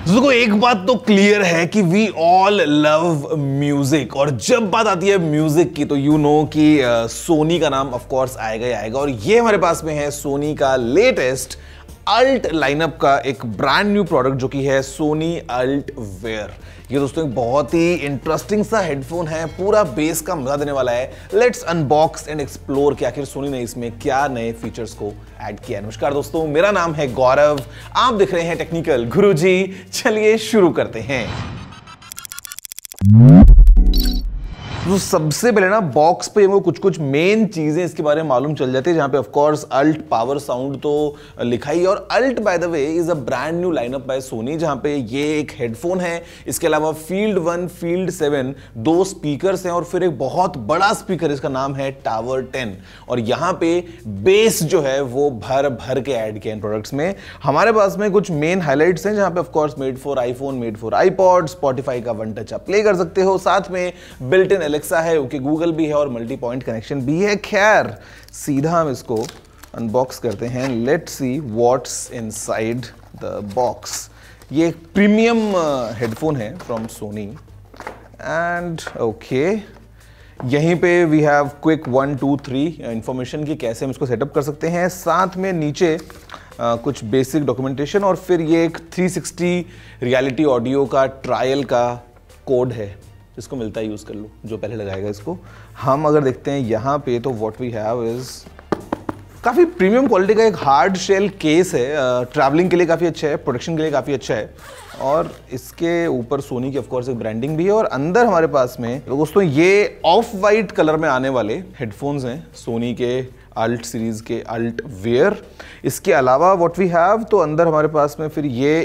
देखो एक बात तो क्लियर है कि वी ऑल लव म्यूजिक, और जब बात आती है म्यूजिक की तो यू नो कि सोनी का नाम ऑफ कोर्स आएगा ही आएगा। और ये हमारे पास में है सोनी का लेटेस्ट अल्ट लाइनअप का एक ब्रांड न्यू प्रोडक्ट जो कि है सोनी अल्ट वेयर। ये दोस्तों एक बहुत ही इंटरेस्टिंग सा हेडफोन है, पूरा बेस का मजा देने वाला है। लेट्स अनबॉक्स एंड एक्सप्लोर कि आखिर सोनी ने इसमें क्या नए फीचर्स को ऐड किया है। नमस्कार दोस्तों, मेरा नाम है गौरव, आप दिख रहे हैं टेक्निकल गुरुजी। चलिए शुरू करते हैं। तो सबसे पहले ना बॉक्स पे वो कुछ मेन चीजें इसके बारे में मालूम चल जाती है, जहां पे of course ULT power sound तो लिखा ही है। और ULT by the way is a brand new lineup by Sony, जहां पे ये एक हेडफोन है। इसके अलावा फील्ड 1 फील्ड 7 दो स्पीकर्स हैं और फिर एक बहुत बड़ा स्पीकर, इसका नाम है टावर 10। और यहां पे बेस जो है वो भर भर के ऐड किया इन प्रोडक्ट्स में। हमारे पास में कुछ मेन हाईलाइट्स हैं, जहां पे of course made for iPhone, made for iPod, Spotify का वन टच आप प्ले कर सकते हो, साथ में बिल्ट इन एलेक्सा है, ओके गूगल भी है और मल्टी पॉइंट कनेक्शन भी है। खैर सीधा हम इसको अनबॉक्स करते हैं। Let's see what's inside the box. ये एक प्रीमियम हेडफोन है फ्रॉम सोनी एंड ओके यहीं पे वी हैव क्विक 1 2 3 इंफॉर्मेशन की कैसे हम इसको सेटअप कर सकते हैं। साथ में नीचे कुछ बेसिक डॉक्यूमेंटेशन और फिर ये एक 360 रियलिटी ऑडियो का ट्रायल का कोड है, इसको मिलता है, यूज़ कर लो जो पहले लगाएगा इसको। हम अगर देखते हैं यहाँ पे तो व्हाट वी हैव इज काफ़ी प्रीमियम क्वालिटी का एक हार्ड शेल केस है। ट्रैवलिंग के लिए काफ़ी अच्छा है, प्रोडक्शन के लिए काफ़ी अच्छा है, और इसके ऊपर सोनी की ऑफ कोर्स एक ब्रांडिंग भी है। और अंदर हमारे पास में दोस्तों ये ऑफ वाइट कलर में आने वाले हेडफोन्स हैं सोनी के अल्ट सीरीज के अल्ट वेयर। इसके अलावा व्हाट वी हैव तो अंदर हमारे पास में फिर ये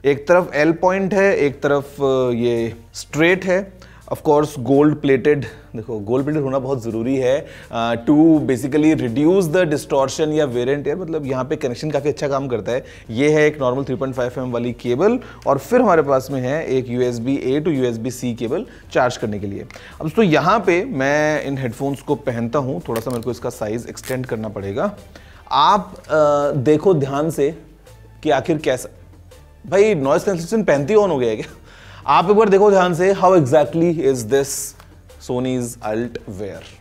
एक तरफ एल पॉइंट है, एक तरफ ये स्ट्रेट है, ऑफ कोर्स गोल्ड प्लेटेड। देखो गोल्ड प्लेटेड होना बहुत ज़रूरी है to basically reduce the distortion या वेयर एंड टेयर। मतलब यहाँ पे कनेक्शन काफ़ी अच्छा काम करता है। ये है एक नॉर्मल 3.5 mm वाली केबल, और फिर हमारे पास में है एक USB-A to USB-C cable charge करने के लिए। अब दोस्तों यहाँ पे मैं इन हेडफोन्स को पहनता हूँ, थोड़ा सा मेरे को इसका साइज़ एक्सटेंड करना पड़ेगा। आप देखो ध्यान से कि आखिर कैसा, भाई नॉइस कैंसलेशन पहनती ऑन हो गया है क्या? आप एक बार देखो ध्यान से, how exactly is this Sony's alt wear.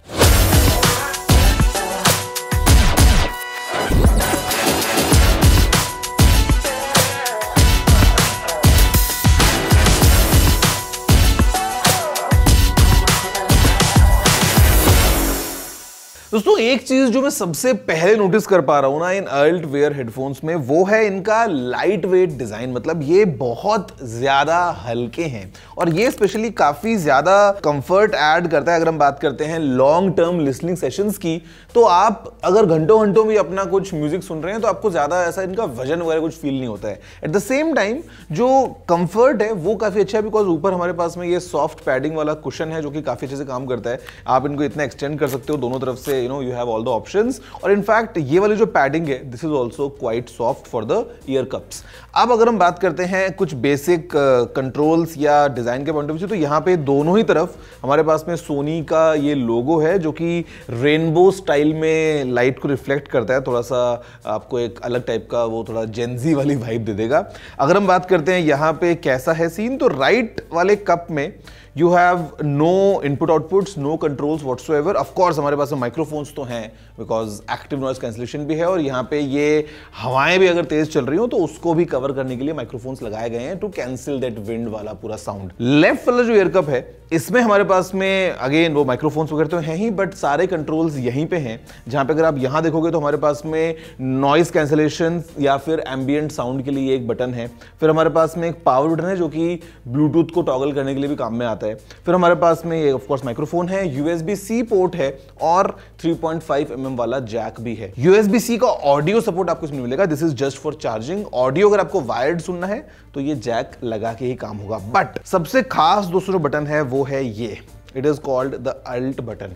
दोस्तों एक चीज जो मैं सबसे पहले नोटिस कर पा रहा हूं ना इन अल्ट वेयर हेडफोन्स में, वो है इनका लाइट वेट डिजाइन। मतलब ये बहुत ज्यादा हल्के हैं और ये स्पेशली काफी ज्यादा कंफर्ट ऐड करता है। अगर हम बात करते हैं लॉन्ग टर्म लिसनिंग सेशंस की, तो आप अगर घंटों घंटों में अपना कुछ म्यूजिक सुन रहे हैं तो आपको ज्यादा ऐसा इनका वजन वगैरह कुछ फील नहीं होता है। एट द सेम टाइम जो कंफर्ट है वो काफी अच्छा है, बिकॉज ऊपर हमारे पास में ये सॉफ्ट पैडिंग वाला कुशन है जो कि काफी अच्छे से काम करता है। आप इनको इतना एक्सटेंड कर सकते हो दोनों तरफ से, you have all the options। और इनफैक्ट ये वाली जो पैडिंग है this is also quite soft for the year cups. अब अगर हम बात करते हैं कुछ बेसिक कंट्रोल्स या डिजाइन के पॉइंट ऑफ व्यू से, तो यहाँ पे दोनों ही तरफ हमारे पास में सोनी का ये लोगो है जो कि रेनबो स्टाइल में लाइट को रिफ्लेक्ट करता है। थोड़ा सा आपको एक अलग टाइप का वो थोड़ा जेंजी वाली वाइब दे देगा। अगर हम बात करते हैं यहाँ पे कैसा है सीन, तो राइट वाले कप में you have no input outputs, no controls whatsoever. Of course हमारे पास माइक्रोफोन्स तो हैं बिकॉज एक्टिव नॉइज कैंसलेशन भी है, और यहाँ पे ये हवाएं भी अगर तेज चल रही हो तो उसको भी कवर करने के लिए माइक्रोफोन्स लगाए गए हैं टू कैंसिल दैट विंड वाला पूरा साउंड। लेफ्ट वाला जो एयर कप है इसमें हमारे पास में अगेन वो माइक्रोफोन्स वगैरह तो हैं ही, बट सारे कंट्रोल्स यहीं पे हैं। जहां पे अगर आप यहां देखोगे तो हमारे पास में नॉइज कैंसलेशन या फिर एम्बियंट साउंड के लिए एक बटन है। फिर हमारे पास में एक पावर बटन है जो कि ब्लूटूथ को टॉगल करने के लिए भी काम में आता है। फिर हमारे पास में ये ऑफ कोर्स माइक्रोफोन है, USB-C पोर्ट है और 3.5 mm वाला जैक भी है। USB-C का ऑडियो सपोर्ट आपको इसमें मिलेगा, this is just for charging. Audio अगर आपको वायर्ड सुनना है तो ये जैक लगा के ही काम होगा। बट सबसे खास दोस्तों बटन है वो है ये, it is called the ULT button.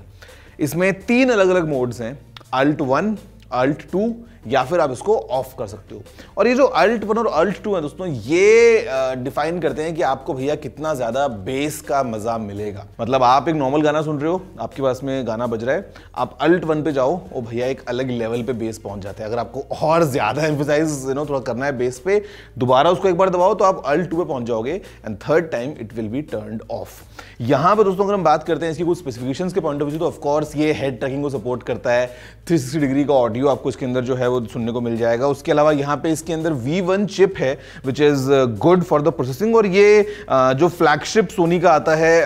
इसमें 3 अलग अलग मोड्स हैं, अल्ट 1, अल्ट 2 या फिर आप इसको ऑफ कर सकते हो। और ये जो अल्ट 1 और अल्ट 2 है दोस्तों, ये डिफाइन करते हैं कि आपको भैया कितना ज्यादा बेस का मजा मिलेगा। मतलब आप एक नॉर्मल गाना सुन रहे हो, आपके पास में गाना बज रहा है, आप अल्ट 1 पे जाओ, वो भैया एक अलग लेवल पे बेस पहुंच जाता है। अगर आपको और ज्यादा एम्फसाइज थोड़ा करना है बेस पे, दोबारा उसको एक बार दबाओ तो आप अल्ट 2 पे पहुंच जाओगे and third time it will be turned of. यहां पे दोस्तों अगर हम बात करते हैं इसकी कुछ स्पेसिफिकेशंस के पॉइंट ऑफ व्यू, तो ऑफ कोर्स ये हेड ट्रैकिंग को सपोर्ट करता है। 360 डिग्री का ऑडियो आपको इसके अंदर जो है वो सुनने को मिल जाएगा। उसके अलावा यहाँ पे इसके अंदर V1 चिप है which is good for the processing. और ये जो फ्लैगशिप सोनी का आता है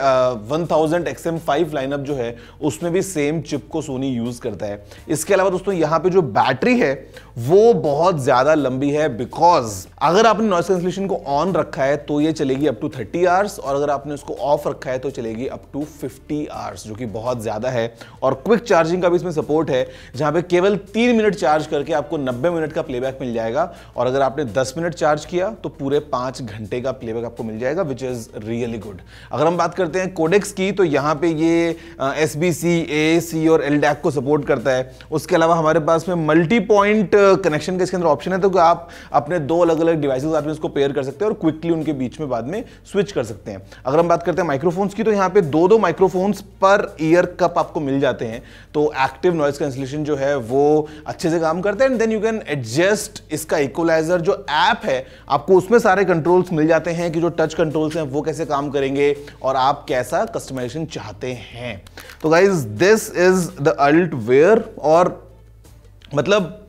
1000 XM5 लाइनअप जो है, उसमें भी सेम चिप को सोनी यूज करता है। इसके अलावा दोस्तों यहाँ पे जो बैटरी है वो बहुत ज्यादा लंबी है, बिकॉज अगर आपने नॉइस कैंसलेशन को ऑन रखा है तो ये चलेगी अप टू 30 आवर्स, और अगर आपने उसको ऑफ रखा है तो चलेगी अप टू 50 आवर्स, जो कि बहुत ज्यादा है। और क्विक चार्जिंग का भी इसमें सपोर्ट है, जहां पे केवल 3 मिनट चार्ज करके आपको 90 मिनट का प्लेबैक मिल जाएगा। और अगर आपने 10 मिनट चार्ज किया तो पूरे 5 घंटे का प्लेबैक आपको मिल जाएगा, विच इज रियली गुड। अगर हम बात करते हैं कोडेक्स की, तो यहाँ पे ये SBC, AAC और LDAC को सपोर्ट करता है। उसके अलावा हमारे पास में मल्टी पॉइंट कनेक्शन का इसके अंदर ऑप्शन है, तो आप अपने 2 अलग अलग डिवाइसेस साथ में इसको पेयर कर सकते हैं और क्विकली उनके बीच में बाद में स्विच कर सकते हैं। अगर हम बात करते हैं माइक्रोफोन्स की, तो यहाँ पे 2 माइक्रोफोन्स पर ईयर कप आपको मिल जाते हैं, तो एक्टिव नॉइस कैंसलेशन जो है वो अच्छे से काम करता है। And then you can adjust इसका इक्वलाइजर जो ऐप है, आपको उसमें सारे कंट्रोल्स मिल जाते हैं कि जो टच कंट्रोल्स हैं वो कैसे काम करेंगे और आप कैसा कस्टमाइजेशन चाहते हैं। तो guys this is the ULT wear. और मतलब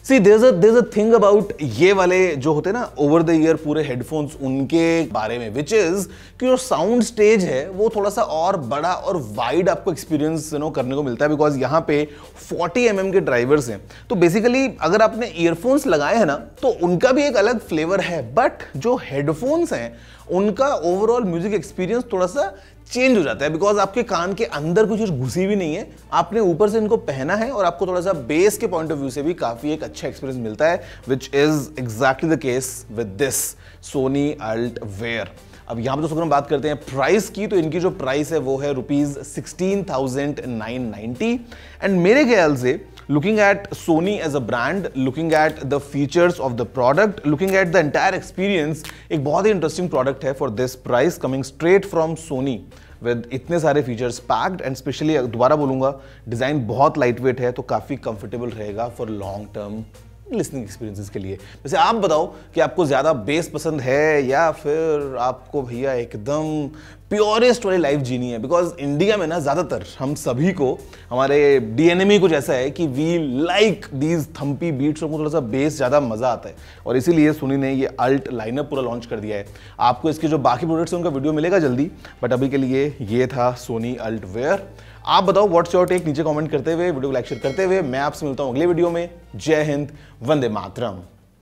See, there's a thing about ये वाले जो होते हैं ना ओवर द ईयर पूरे हेडफोन्स, उनके बारे में, विच इज कि जो साउंड स्टेज है वो थोड़ा सा और बड़ा और वाइड आपको एक्सपीरियंस करने को मिलता है, बिकॉज यहाँ पे 40 mm के ड्राइवर्स हैं। तो बेसिकली अगर आपने ईयरफोन्स लगाए हैं ना तो उनका भी एक अलग फ्लेवर है, बट जो हेडफोन्स हैं उनका ओवरऑल म्यूजिक एक्सपीरियंस थोड़ा सा चेंज हो जाता है, बिकॉज आपके कान के अंदर कुछ चीज घुसी भी नहीं है, आपने ऊपर से इनको पहना है और आपको थोड़ा सा बेस के पॉइंट ऑफ व्यू से भी काफी एक अच्छा एक्सपीरियंस मिलता है, which is exactly the case with this Sony ULT wear. अब यहां पर दोस्तों अगर हम बात करते हैं प्राइस की, तो इनकी जो प्राइस है वो है ₹16,990। एंड मेरे ख्याल से looking at Sony as a brand, looking at the features of the product, looking at the entire experience, एक बहुत ही इंटरेस्टिंग प्रोडक्ट है for this price, coming straight from Sony with इतने सारे फीचर्स पैक्ड। एंड स्पेशली दोबारा बोलूंगा, design बहुत light weight है, तो काफी कंफर्टेबल रहेगा for long term listening experiences के लिए। वैसे आप बताओ कि आपको ज्यादा बेस पसंद है या फिर आपको भैया एकदम प्योरेस्ट वाली लाइफ जीनी है, बिकॉज इंडिया में ना ज्यादातर हम सभी को हमारे DNA में कुछ ऐसा है कि we like these thumpy beats, और थोड़ा सा बेस ज्यादा मजा आता है, और इसीलिए सोनी ने ये अल्ट लाइनअप पूरा लॉन्च कर दिया है। आपको इसके जो बाकी प्रोडक्ट्स हैं उनका वीडियो मिलेगा जल्दी, बट अभी के लिए ये था सोनी अल्ट वेयर। आप बताओ व्हाट्स योर टेक, नीचे कमेंट करते हुए, वीडियो को लाइक शेयर करते हुए। मैं आपसे मिलता हूं अगले वीडियो में। जय हिंद, वंदे मातरम।